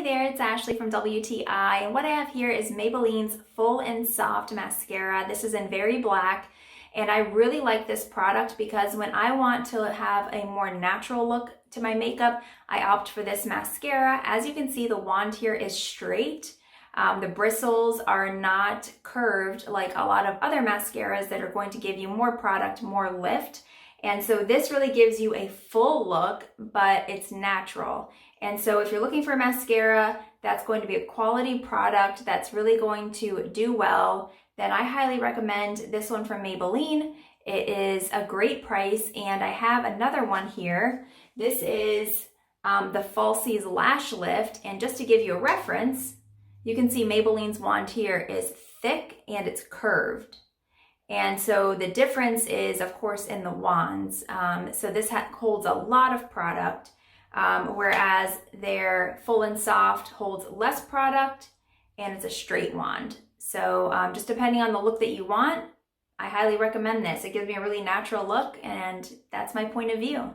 Hey there, it's Ashley from WTI, and what I have here is Maybelline's Full and Soft Mascara. This is in Very Black, and I really like this product because when I want to have a more natural look to my makeup, I opt for this mascara. As you can see, the wand here is straight. The bristles are not curved like a lot of other mascaras that are going to give you more product, more lift. And so this really gives you a full look, but it's natural. And so if you're looking for mascara that's going to be a quality product that's really going to do well, then I highly recommend this one from Maybelline. It is a great price, and I have another one here. This is the Falsies Lash Lift, and just to give you a reference, you can see Maybelline's wand here is thick and it's curved. And so the difference is, of course, in the wands. So this holds a lot of product, whereas their Full and Soft holds less product and it's a straight wand. So just depending on the look that you want, I highly recommend this. It gives me a really natural look, and that's my point of view.